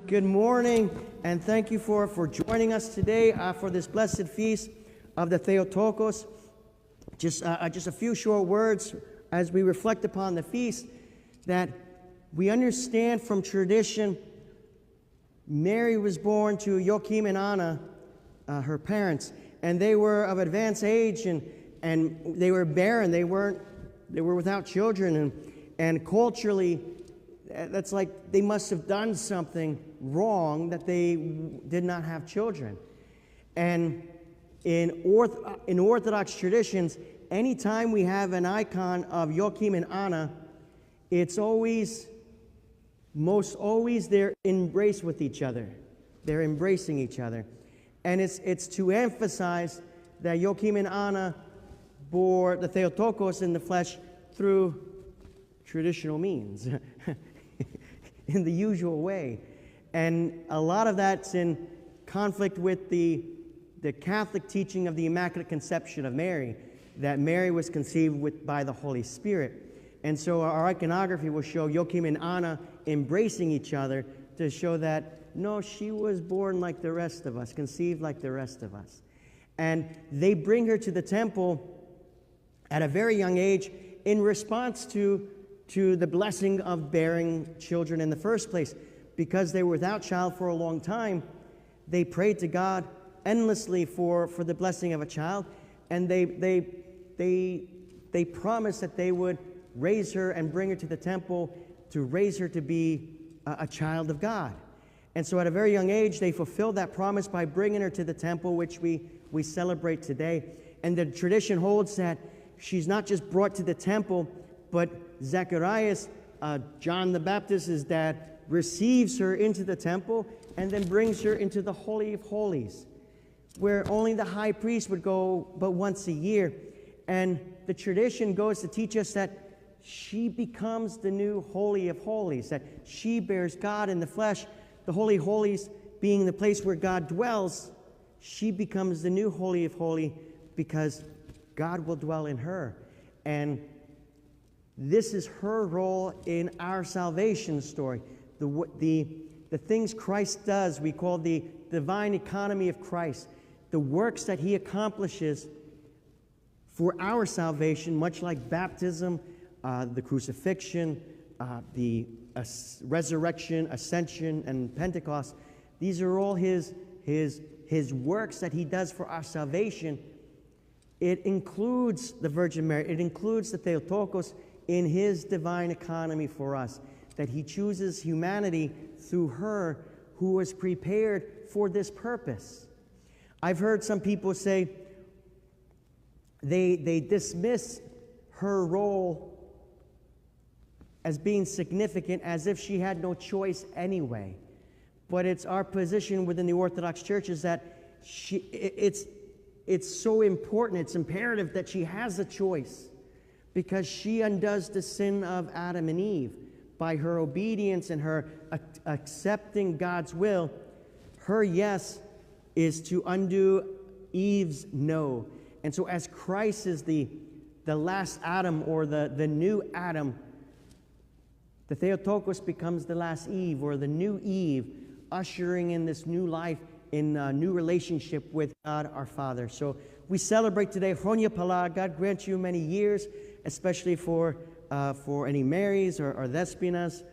Good morning, and thank you for joining us today for this blessed feast of the Theotokos. Just a few short words as we reflect upon the feast, that we understand from tradition, Mary was born to Joachim and Anna, her parents, and they were of advanced age, and they were barren. They were without children, and culturally, that's like they must have done something wrong that they did not have children. And in Orthodox traditions, anytime we have an icon of Joachim and Anna, it's most always they're embraced with each other. They're embracing each other. And it's to emphasize that Joachim and Anna bore the Theotokos in the flesh through traditional means, in the usual way. And a lot of that's in conflict with the Catholic teaching of the Immaculate Conception of Mary, that Mary was conceived by the Holy Spirit. And so our iconography will show Joachim and Anna embracing each other to show that, no, she was born like the rest of us, conceived like the rest of us. And they bring her to the temple at a very young age in response to the blessing of bearing children in the first place. Because they were without child for a long time, they prayed to God endlessly for the blessing of a child, and they promised that they would raise her and bring her to the temple to raise her to be a child of God. And so at a very young age, they fulfilled that promise by bringing her to the temple, which we celebrate today. And the tradition holds that she's not just brought to the temple, but Zachariah, John the Baptist's dad, receives her into the temple and then brings her into the Holy of Holies, where only the high priest would go but once a year. And the tradition goes to teach us that she becomes the new Holy of Holies, that she bears God in the flesh. The Holy of Holies being the place where God dwells, she becomes the new Holy of Holies because God will dwell in her. And this is her role in our salvation story. The things Christ does, we call the divine economy of Christ. The works that he accomplishes for our salvation, much like baptism, the crucifixion, the resurrection, ascension, and Pentecost. These are all his works that he does for our salvation. It includes the Virgin Mary. It includes the Theotokos in his divine economy for us, that he chooses humanity through her who was prepared for this purpose. I've heard some people say they dismiss her role as being significant, as if she had no choice anyway. But it's our position within the Orthodox Church is that it's so important, it's imperative that she has a choice, because she undoes the sin of Adam and Eve. By her obedience and her accepting God's will, her yes is to undo Eve's no. And so as Christ is the last Adam, or the new Adam, the Theotokos becomes the last Eve, or the new Eve, ushering in this new life in a new relationship with God our Father. So we celebrate today Hronia Pala. God grant you many years, especially for any Marys or Thespinas.